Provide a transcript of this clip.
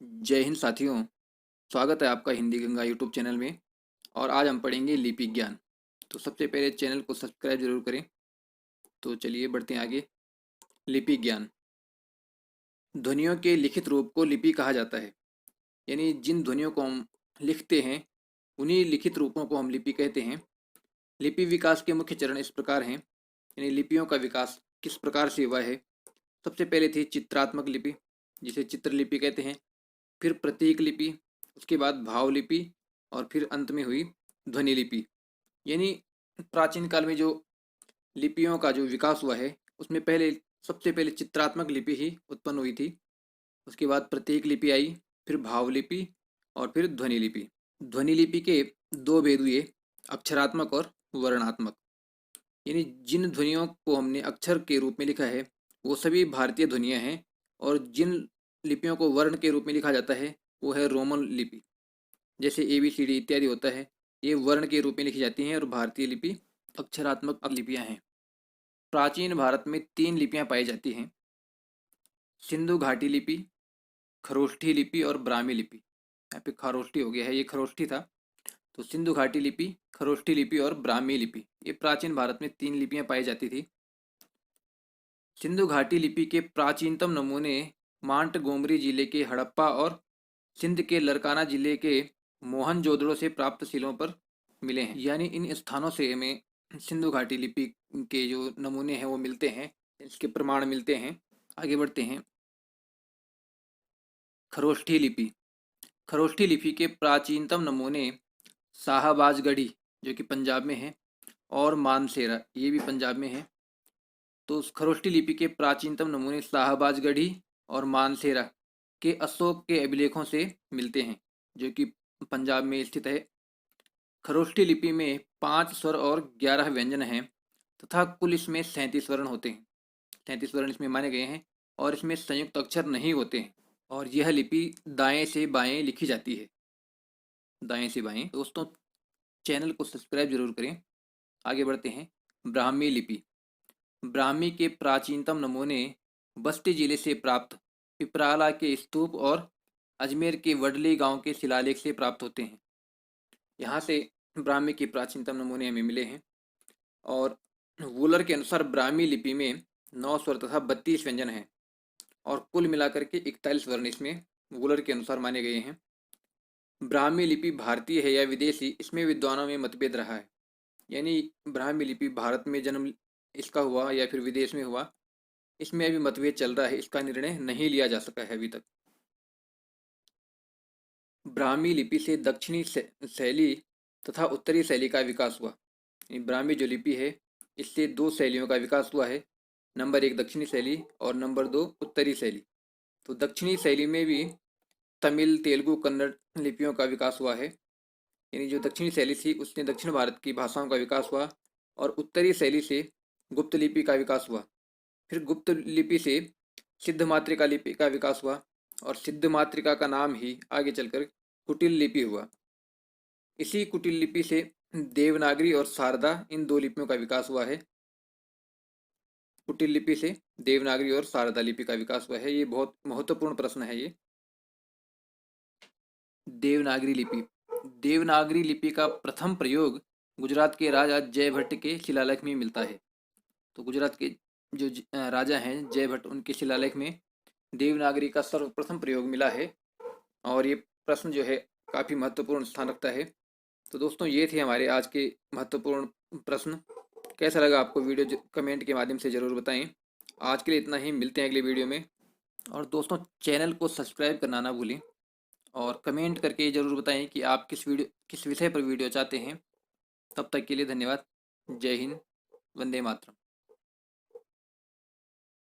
जय हिंद साथियों। स्वागत है आपका हिंदी गंगा यूट्यूब चैनल में। और आज हम पढ़ेंगे लिपि ज्ञान। तो सबसे पहले चैनल को सब्सक्राइब जरूर करें। तो चलिए बढ़ते हैं आगे। लिपि ज्ञान। ध्वनियों के लिखित रूप को लिपि कहा जाता है। यानी जिन ध्वनियों को हम लिखते हैं उन्हीं लिखित रूपों को हम लिपि कहते हैं। लिपि विकास के मुख्य चरण इस प्रकार हैं। यानी लिपियों का विकास किस प्रकार से हुआ है। सबसे पहले थी चित्रात्मक लिपि, जिसे चित्रलिपि कहते हैं। फिर प्रतीक लिपि, उसके बाद भाव लिपि, और फिर अंत में हुई ध्वनि लिपि। यानी प्राचीन काल में जो लिपियों का जो विकास हुआ है उसमें सबसे पहले चित्रात्मक लिपि ही उत्पन्न हुई थी। उसके बाद प्रतीक लिपि आई, फिर भाव लिपि, और फिर ध्वनि लिपि। ध्वनि लिपि के दो भेद हुए, अक्षरात्मक और वर्णात्मक। यानी जिन ध्वनियों को हमने अक्षर के रूप में लिखा है वो सभी भारतीय ध्वनियाँ हैं, और जिन लिपियों को वर्ण के रूप में लिखा जाता है वो है रोमन लिपि। जैसे ABCD इत्यादि होता है, ये वर्ण के रूप में लिखी जाती हैं, और भारतीय लिपि अक्षरात्मक लिपियां हैं। प्राचीन भारत में तीन लिपियां पाई जाती हैं: सिंधु घाटी लिपि, खरोष्ठी लिपि और ब्राह्मी लिपि। यहाँ पे खरोष्ठी हो गया है, ये खरोष्ठी था। तो सिंधु घाटी लिपि, खरोष्ठी लिपि और ब्राह्मी लिपि, ये प्राचीन भारत में तीन लिपियां पाई जाती थी। सिंधु घाटी लिपि के प्राचीनतम नमूने मांटगोमरी जिले के हड़प्पा और सिंध के लरकाना जिले के मोहनजोदड़ो से प्राप्त शिलों पर मिले हैं। यानी इन स्थानों से हमें सिंधु घाटी लिपि के जो नमूने हैं वो मिलते हैं, इसके प्रमाण मिलते हैं। आगे बढ़ते हैं। खरोष्ठी लिपि। खरोष्ठी लिपि के प्राचीनतम नमूने शाहबाजगढ़ी, जो कि पंजाब में है, और मानसेरा, ये भी पंजाब में है। तो खरोष्ठी लिपि के प्राचीनतम नमूने शाहबाजगढ़ी और मानसेरा के अशोक के अभिलेखों से मिलते हैं, जो कि पंजाब में स्थित है। खरोष्ठी लिपि में 5 स्वर और 11 व्यंजन हैं, तथा कुल इसमें 37 वर्ण होते हैं। 37 वर्ण इसमें माने गए हैं, और इसमें संयुक्त अक्षर नहीं होते हैं। और यह लिपि दाएं से बाएं लिखी जाती है। दाएं से बाएं। दोस्तों, चैनल को सब्सक्राइब जरूर करें। आगे बढ़ते हैं। ब्राह्मी लिपि। ब्राह्मी के प्राचीनतम नमूने बस्ती जिले से प्राप्त पिपराला के स्तूप और अजमेर के वडली गांव के शिलालेख से प्राप्त होते हैं। यहाँ से ब्राह्मी के प्राचीनतम नमूने हमें मिले हैं। और वूलर के अनुसार ब्राह्मी लिपि में 9 स्वर तथा 32 व्यंजन हैं, और कुल मिलाकर के 41 वर्ण इसमें वूलर के अनुसार माने गए हैं। ब्राह्मी लिपि भारतीय है या विदेशी, इसमें विद्वानों में मतभेद रहा है। यानी ब्राह्मी लिपि भारत में जन्म इसका हुआ या फिर विदेश में हुआ, इसमें अभी मतभेद चल रहा है, इसका निर्णय नहीं लिया जा सका है अभी तक। ब्राह्मी लिपि से दक्षिणी शैली तथा उत्तरी शैली का विकास हुआ। ब्राह्मी जो लिपि है इससे दो शैलियों का विकास हुआ है। नंबर 1 दक्षिणी शैली और नंबर 2 उत्तरी शैली। तो दक्षिणी शैली में भी तमिल, तेलुगु, कन्नड़ लिपियों का विकास हुआ है। यानी जो दक्षिणी शैली थी उसने दक्षिण भारत की भाषाओं का विकास हुआ, और उत्तरी शैली से गुप्त लिपि का विकास हुआ। फिर गुप्त लिपि से सिद्ध मातृका लिपि का विकास हुआ, और सिद्ध मातृका का नाम ही आगे चलकर कुटिल लिपि हुआ। इसी कुटिल लिपि से देवनागरी और शारदा, इन दो लिपियों का विकास हुआ है। कुटिल लिपि से देवनागरी और शारदा लिपि का विकास हुआ है। ये बहुत महत्वपूर्ण प्रश्न है ये। देवनागरी लिपि। देवनागरी लिपि का प्रथम प्रयोग गुजरात के राजा जयभट्ट के शिलालेख में मिलता है। तो गुजरात के जो राजा हैं जयभट्ट, उनके शिलालेख में देवनागरी का सर्वप्रथम प्रयोग मिला है। और ये प्रश्न जो है काफ़ी महत्वपूर्ण स्थान रखता है। तो दोस्तों, ये थे हमारे आज के महत्वपूर्ण प्रश्न। कैसा लगा आपको वीडियो, कमेंट के माध्यम से ज़रूर बताएं। आज के लिए इतना ही, मिलते हैं अगले वीडियो में। और दोस्तों, चैनल को सब्सक्राइब करना ना भूलें, और कमेंट करके ज़रूर बताएं कि आप किस विषय पर वीडियो चाहते हैं। तब तक के लिए धन्यवाद। जय हिंद। वंदे मातरम।